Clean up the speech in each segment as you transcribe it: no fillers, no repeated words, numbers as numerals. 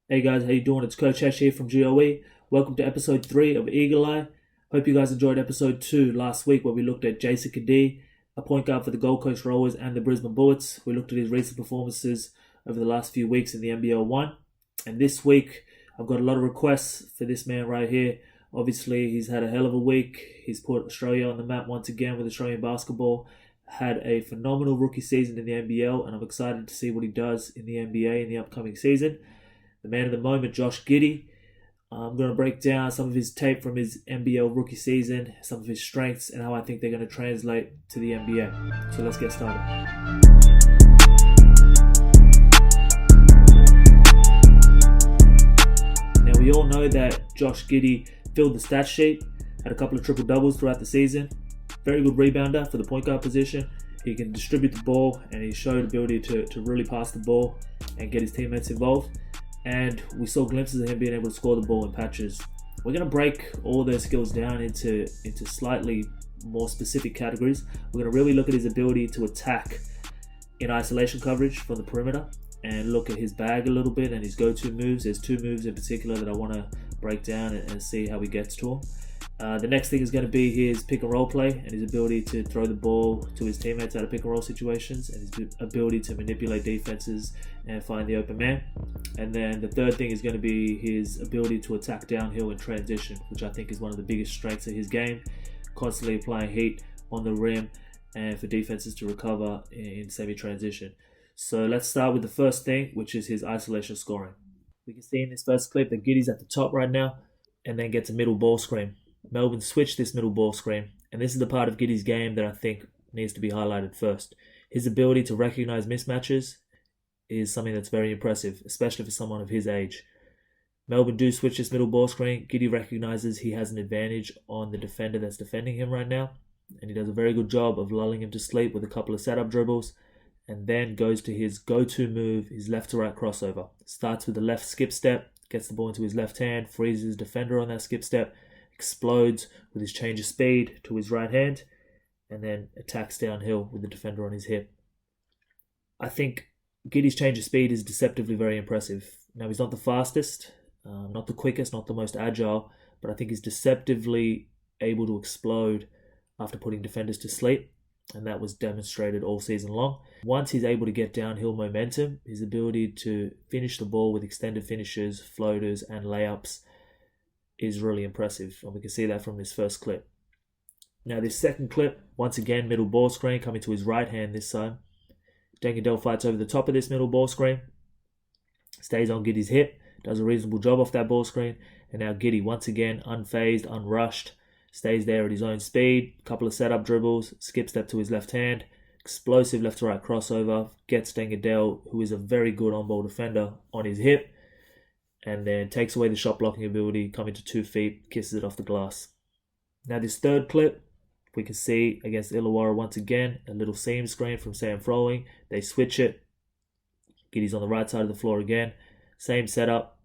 Hey guys, how you doing? It's Coach Hesh here from G.O.E. Welcome to episode 3 of Eagle Eye. Hope you guys enjoyed episode 2 last week where we looked at Josh Giddey, a point guard for the Gold Coast Rollers and the Brisbane Bullets. We looked at his recent performances over the last few weeks in the NBL 1. And this week, I've got a lot of requests for this man right here. Obviously, he's had a hell of a week. He's put Australia on the map once again with Australian basketball. Had a phenomenal rookie season in the NBL, and I'm excited to see what he does in the NBA in the upcoming season. The man of the moment, Josh Giddey. I'm going to break down some of his tape from his NBL rookie season, some of his strengths, and how I think they're going to translate to the NBA. So let's get started. Now, we all know that Josh Giddey filled the stat sheet, had a couple of triple-doubles throughout the season. Very good rebounder for the point guard position. He can distribute the ball, and he showed ability to really pass the ball and get his teammates involved. And we saw glimpses of him being able to score the ball in patches. We're going to break all those skills down into slightly more specific categories. We're going to really look at his ability to attack in isolation coverage from the perimeter and look at his bag a little bit and his go-to moves. There's 2 moves in particular that I want to break down and see how he gets to them. The next thing is going to be his pick and roll play and his ability to throw the ball to his teammates out of pick and roll situations, and his ability to manipulate defenses and find the open man. And then the third thing is going to be his ability to attack downhill in transition, which I think is one of the biggest strengths of his game, constantly applying heat on the rim and for defenses to recover in semi-transition. So let's start with the first thing, which is his isolation scoring. We can see in this first clip that Giddey's at the top right now and then gets a middle ball screen. Melbourne switched this middle ball screen, and this is the part of Giddey's game that I think needs to be highlighted first. His ability to recognize mismatches is something that's very impressive, especially for someone of his age. Melbourne do switch this middle ball screen. Giddey recognizes he has an advantage on the defender that's defending him right now, and he does a very good job of lulling him to sleep with a couple of setup dribbles, and then goes to his go-to move, his left to right crossover. Starts with the left skip step, gets the ball into his left hand, freezes his defender on that skip step, explodes with his change of speed to his right hand, and then attacks downhill with the defender on his hip. I think Giddey's change of speed is deceptively very impressive. Now, he's not the fastest, not the quickest, not the most agile, but I think he's deceptively able to explode after putting defenders to sleep, and that was demonstrated all season long. Once he's able to get downhill momentum, his ability to finish the ball with extended finishes, floaters, and layups is really impressive, and we can see that from this first clip. Now, this second clip, once again, middle ball screen coming to his right hand this time. Dengadell fights over the top of this middle ball screen, stays on Giddey's hip, does a reasonable job off that ball screen, and now Giddey, once again, unfazed, unrushed, stays there at his own speed, couple of setup dribbles, skip step to his left hand, explosive left to right crossover, gets Dengadell, who is a very good on-ball defender, on his hip, and then takes away the shot blocking ability, coming to 2 feet, kisses it off the glass. Now, this third clip, we can see against Illawarra once again, a little seam screen from Sam Froling. They switch it. Giddey's on the right side of the floor again. Same setup.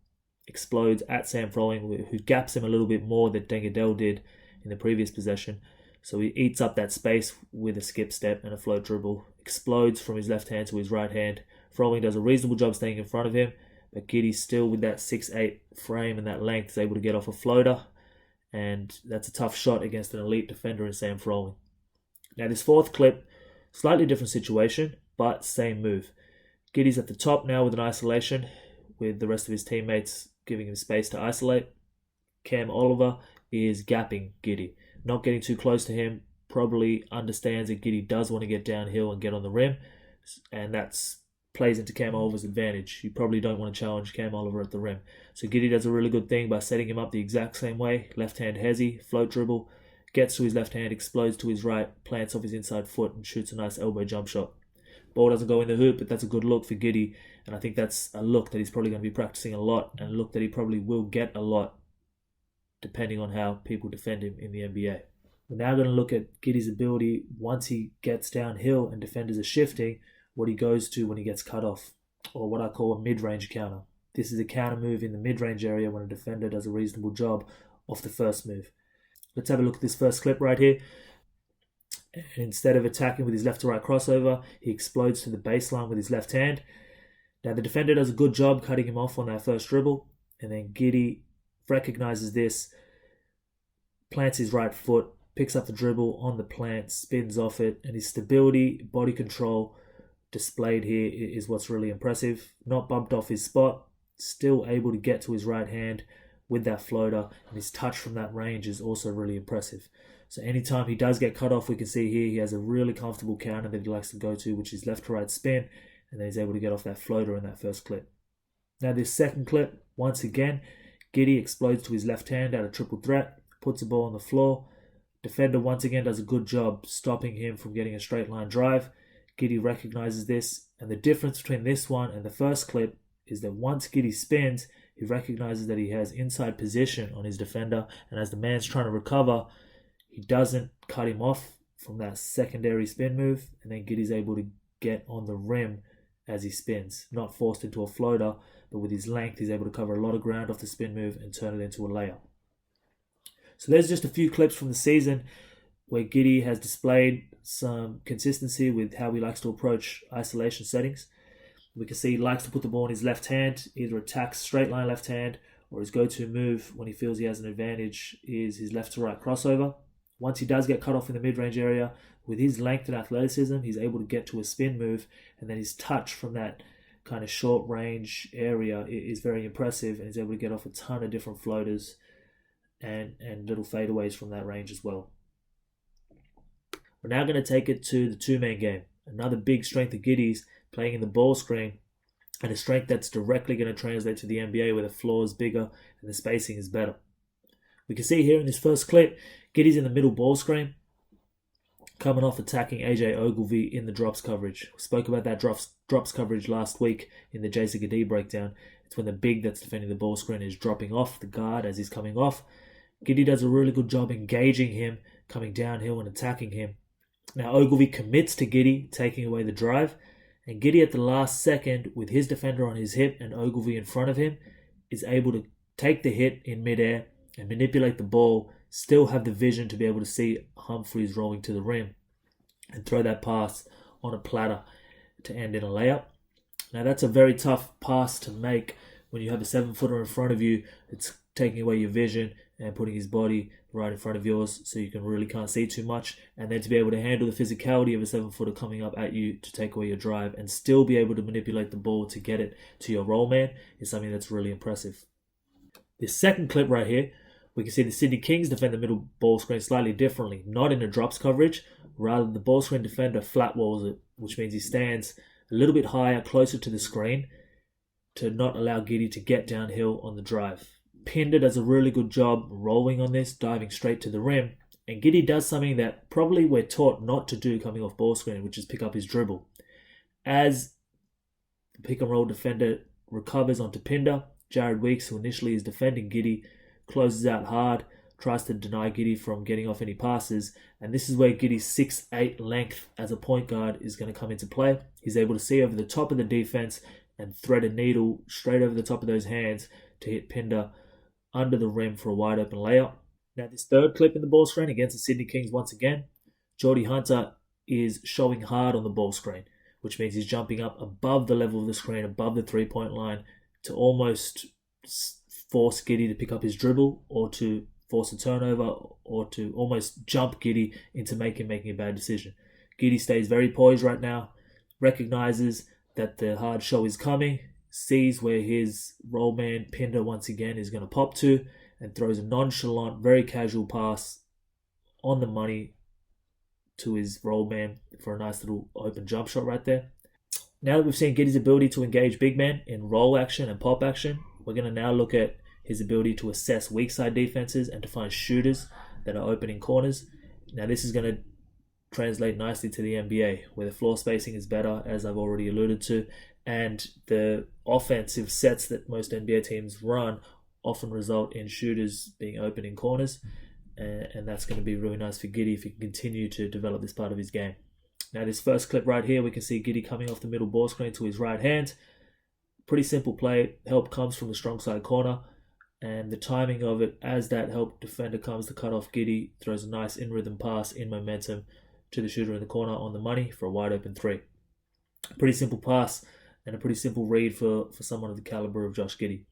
Explodes at Sam Froling, who gaps him a little bit more than Dengadell did in the previous possession. So he eats up that space with a skip step and a float dribble. Explodes from his left hand to his right hand. Froling does a reasonable job staying in front of him, but Giddey still, with that 6'8" frame and that length, is able to get off a floater, and that's a tough shot against an elite defender in Sam Froling. Now, this fourth clip, slightly different situation, but same move. Giddey's at the top now with an isolation, with the rest of his teammates giving him space to isolate. Cam Oliver is gapping Giddey, not getting too close to him, probably understands that Giddey does want to get downhill and get on the rim, and that's plays into Cam Oliver's advantage. You probably don't want to challenge Cam Oliver at the rim. So Giddey does a really good thing by setting him up the exact same way. Left hand hezzy, float dribble, gets to his left hand, explodes to his right, plants off his inside foot and shoots a nice elbow jump shot. Ball doesn't go in the hoop, but that's a good look for Giddey, and I think that's a look that he's probably going to be practicing a lot, and a look that he probably will get a lot depending on how people defend him in the NBA. We're now going to look at Giddey's ability once he gets downhill and defenders are shifting, what he goes to when he gets cut off, or what I call a mid-range counter. This is a counter move in the mid-range area when a defender does a reasonable job off the first move. Let's have a look at this first clip right here. And instead of attacking with his left to right crossover, he explodes to the baseline with his left hand, Now the defender does a good job cutting him off on that first dribble, and then Giddey recognizes this, plants his right foot, picks up the dribble on the plant, spins off it, and his stability, body control displayed here is what's really impressive. Not bumped off his spot, still able to get to his right hand with that floater, and his touch from that range is also really impressive. So anytime he does get cut off, we can see here he has a really comfortable counter that he likes to go to, which is left to right spin, and then he's able to get off that floater in that first clip. Now this second clip, once again, Giddey explodes to his left hand out of triple threat, puts the ball on the floor. Defender once again does a good job stopping him from getting a straight line drive. Giddey recognizes this, and the difference between this one and the first clip is that once Giddey spins, he recognizes that he has inside position on his defender, and as the man's trying to recover, he doesn't cut him off from that secondary spin move, and then Giddey's able to get on the rim as he spins, not forced into a floater, but with his length, he's able to cover a lot of ground off the spin move and turn it into a layup. So there's just a few clips from the season where Giddey has displayed some consistency with how he likes to approach isolation settings. We can see he likes to put the ball in his left hand, either attacks straight line left hand, or his go-to move when he feels he has an advantage is his left to right crossover. Once he does get cut off in the mid-range area, with his length and athleticism, he's able to get to a spin move, and then his touch from that kind of short range area is very impressive, and he's able to get off a ton of different floaters and little fadeaways from that range as well. We're now going to take it to the two-man game. Another big strength of Giddey's, playing in the ball screen, and a strength that's directly going to translate to the NBA where the floor is bigger and the spacing is better. We can see here in this first clip, Giddey's in the middle ball screen, coming off attacking AJ Ogilvy in the drops coverage. We spoke about that drops coverage last week in the Jason Giddey breakdown. It's when the big that's defending the ball screen is dropping off the guard as he's coming off. Giddey does a really good job engaging him, coming downhill and attacking him. Now Ogilvy commits to Giddey, taking away the drive, and Giddey at the last second, with his defender on his hip and Ogilvy in front of him, is able to take the hit in midair and manipulate the ball, still have the vision to be able to see Humphries rolling to the rim and throw that pass on a platter to end in a layup. Now that's a very tough pass to make when you have a 7-footer in front of you. It's taking away your vision and putting his body right in front of yours so you really can't see too much, and then to be able to handle the physicality of a 7-footer coming up at you to take away your drive and still be able to manipulate the ball to get it to your roll man is something that's really impressive. This second clip right here, we can see the Sydney Kings defend the middle ball screen slightly differently, not in a drops coverage, rather the ball screen defender flat walls it, which means he stands a little bit higher, closer to the screen to not allow Giddey to get downhill on the drive. Pinder does a really good job rolling on this, diving straight to the rim, and Giddey does something that probably we're taught not to do coming off ball screen, which is pick up his dribble. As the pick and roll defender recovers onto Pinder, Jared Weeks, who initially is defending Giddey, closes out hard, tries to deny Giddey from getting off any passes, and this is where Giddey's 6'8" length as a point guard is going to come into play. He's able to see over the top of the defense and thread a needle straight over the top of those hands to hit Pinder under the rim for a wide open layup. Now this third clip in the ball screen against the Sydney Kings once again, Geordie Hunter is showing hard on the ball screen, which means he's jumping up above the level of the screen, above the three-point line to almost force Giddey to pick up his dribble or to force a turnover or to almost jump Giddey into making a bad decision. Giddey stays very poised right now, recognizes that the hard show is coming, sees where his roll man Pinder once again is going to pop to, and throws a nonchalant, very casual pass on the money to his roll man for a nice little open jump shot right there. Now that we've seen Giddey's ability to engage big men in roll action and pop action, we're going to now look at his ability to assess weak side defenses and to find shooters that are opening corners. Now this is going to translate nicely to the NBA, where the floor spacing is better, as I've already alluded to, and the offensive sets that most NBA teams run often result in shooters being open in corners, and that's going to be really nice for Giddey if he can continue to develop this part of his game. Now this first clip right here, we can see Giddey coming off the middle ball screen to his right hand. Pretty simple play. Help comes from the strong side corner, and the timing of it as that help defender comes to cut off Giddey, throws a nice in-rhythm pass in momentum to the shooter in the corner on the money for a wide open three. Pretty simple pass and a pretty simple read for someone of the caliber of Josh Giddey.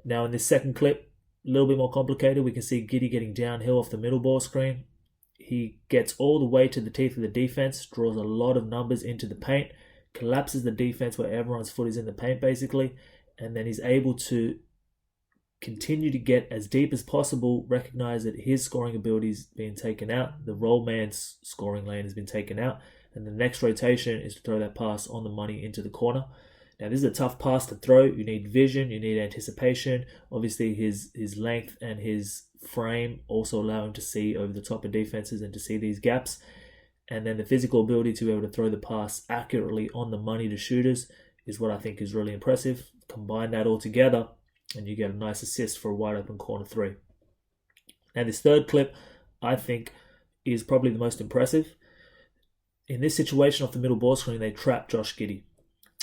Now in this second clip, a little bit more complicated. We can see Giddey getting downhill off the middle ball screen. He gets all the way to the teeth of the defense, draws a lot of numbers into the paint, collapses the defense where everyone's foot is in the paint basically, and then he's able to continue to get as deep as possible, recognize that his scoring ability is being taken out, the roll man's scoring lane has been taken out, and the next rotation is to throw that pass on the money into the corner. Now this is a tough pass to throw. You need vision, you need anticipation. Obviously his length and his frame also allow him to see over the top of defenses and to see these gaps. And then the physical ability to be able to throw the pass accurately on the money to shooters is what I think is really impressive. Combine that all together and you get a nice assist for a wide open corner three. Now this third clip I think is probably the most impressive. In this situation off the middle ball screen, they trap Josh Giddey.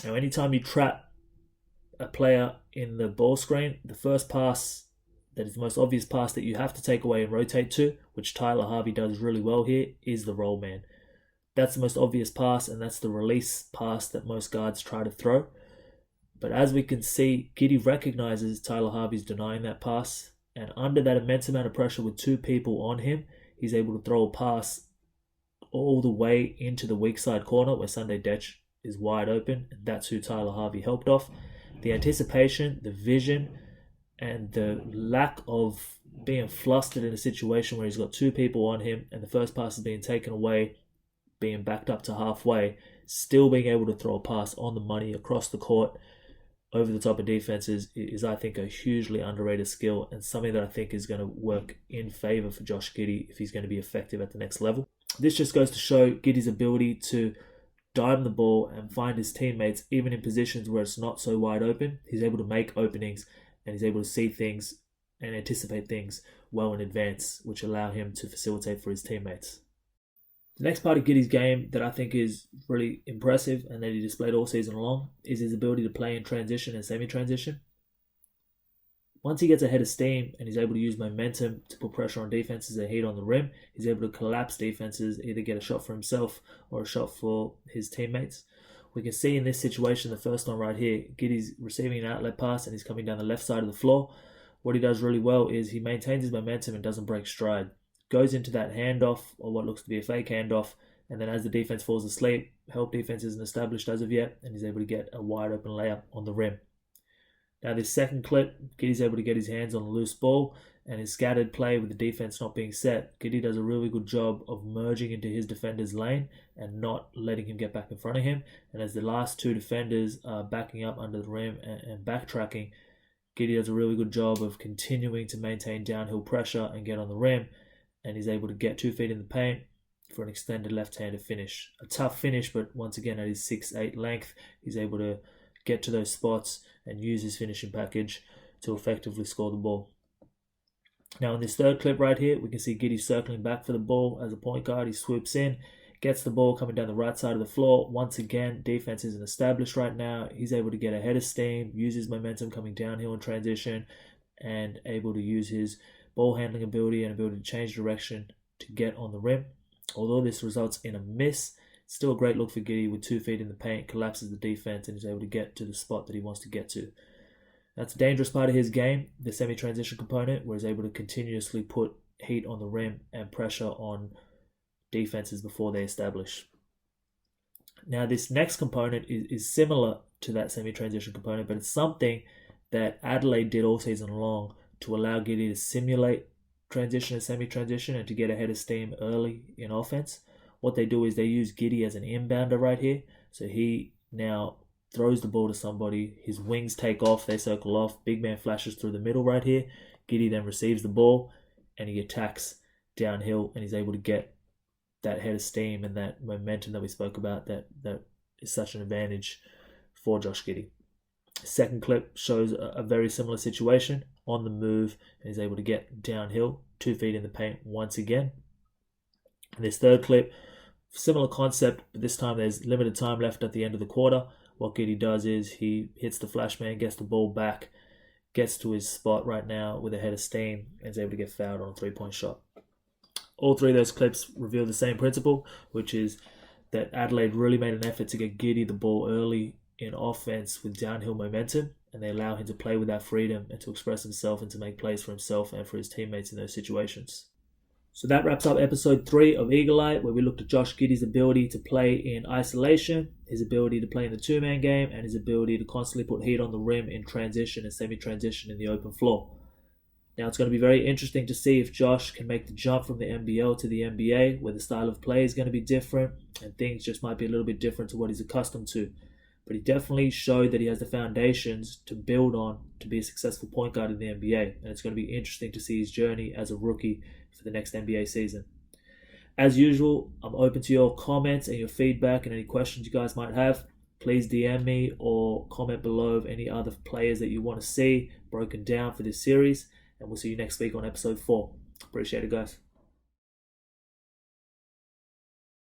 Now anytime you trap a player in the ball screen, the first pass that is the most obvious pass that you have to take away and rotate to, which Tyler Harvey does really well here, is the roll man. That's the most obvious pass, and that's the release pass that most guards try to throw. But as we can see, Giddey recognizes Tyler Harvey's denying that pass, and under that immense amount of pressure with two people on him, he's able to throw a pass all the way into the weak side corner where Sunday Dech is wide open, and that's who Tyler Harvey helped off. The anticipation, the vision, and the lack of being flustered in a situation where he's got two people on him and the first pass is being taken away, being backed up to halfway, still being able to throw a pass on the money across the court over the top of defenses is I think a hugely underrated skill and something that I think is going to work in favor for Josh Giddey if he's going to be effective at the next level. This just goes to show Giddey's ability to dime the ball and find his teammates even in positions where it's not so wide open. He's able to make openings and he's able to see things and anticipate things well in advance, which allow him to facilitate for his teammates. The next part of Giddey's game that I think is really impressive and that he displayed all season long is his ability to play in transition and semi-transition. Once he gets ahead of steam and he's able to use momentum to put pressure on defenses and heat on the rim, he's able to collapse defenses, either get a shot for himself or a shot for his teammates. We can see in this situation, the first one right here, Giddey's receiving an outlet pass and he's coming down the left side of the floor. What he does really well is he maintains his momentum and doesn't break stride. Goes into that handoff, or what looks to be a fake handoff, and then as the defense falls asleep, help defense isn't established as of yet, and he's able to get a wide open layup on the rim. Now this second clip, Giddey's able to get his hands on the loose ball, and his scattered play with the defense not being set, Giddey does a really good job of merging into his defender's lane and not letting him get back in front of him. And as the last two defenders are backing up under the rim and backtracking, Giddey does a really good job of continuing to maintain downhill pressure and get on the rim, and he's able to get 2 feet in the paint for an extended left-handed finish. A tough finish, but once again at his 6'8" length, he's able to get to those spots and use his finishing package to effectively score the ball. Now in this third clip right here, we can see Giddey circling back for the ball as a point guard. He swoops in, gets the ball coming down the right side of the floor. Once again, defense isn't established right now. He's able to get ahead of steam, use his momentum coming downhill in transition, and able to use his ball handling ability and ability to change direction to get on the rim. Although this results in a miss, it's still a great look for Giddey with 2 feet in the paint, collapses the defense, and is able to get to the spot that he wants to get to. That's a dangerous part of his game, the semi-transition component, where he's able to continuously put heat on the rim and pressure on defenses before they establish. Now this next component is similar to that semi-transition component, but it's something that Adelaide did all season long to allow Giddey to simulate transition and semi-transition and to get ahead of steam early in offense. What they do is they use Giddey as an inbounder right here. So he now throws the ball to somebody, his wings take off, they circle off, big man flashes through the middle right here. Giddey then receives the ball and he attacks downhill and he's able to get that head of steam and that momentum that we spoke about that is such an advantage for Josh Giddey. Second clip shows a very similar situation on the move and he's able to get downhill, 2 feet in the paint once again. And this third clip, similar concept, but this time there's limited time left at the end of the quarter. What Giddey does is he hits the flash man, gets the ball back, gets to his spot right now with a head of steam and is able to get fouled on a 3-point shot. All three of those clips reveal the same principle, which is that Adelaide really made an effort to get Giddey the ball early in offense with downhill momentum, and they allow him to play with that freedom and to express himself and to make plays for himself and for his teammates in those situations. So that wraps up episode 3 of Eagle Eye, where we looked at Josh Giddey's ability to play in isolation, his ability to play in the two-man game, and his ability to constantly put heat on the rim in transition and semi-transition in the open floor. Now it's going to be very interesting to see if Josh can make the jump from the NBL to the NBA, where the style of play is going to be different and things just might be a little bit different to what he's accustomed to. But he definitely showed that he has the foundations to build on to be a successful point guard in the NBA. And it's going to be interesting to see his journey as a rookie for the next NBA season. As usual, I'm open to your comments and your feedback and any questions you guys might have. Please DM me or comment below of any other players that you want to see broken down for this series. And we'll see you next week on episode 4. Appreciate it, guys.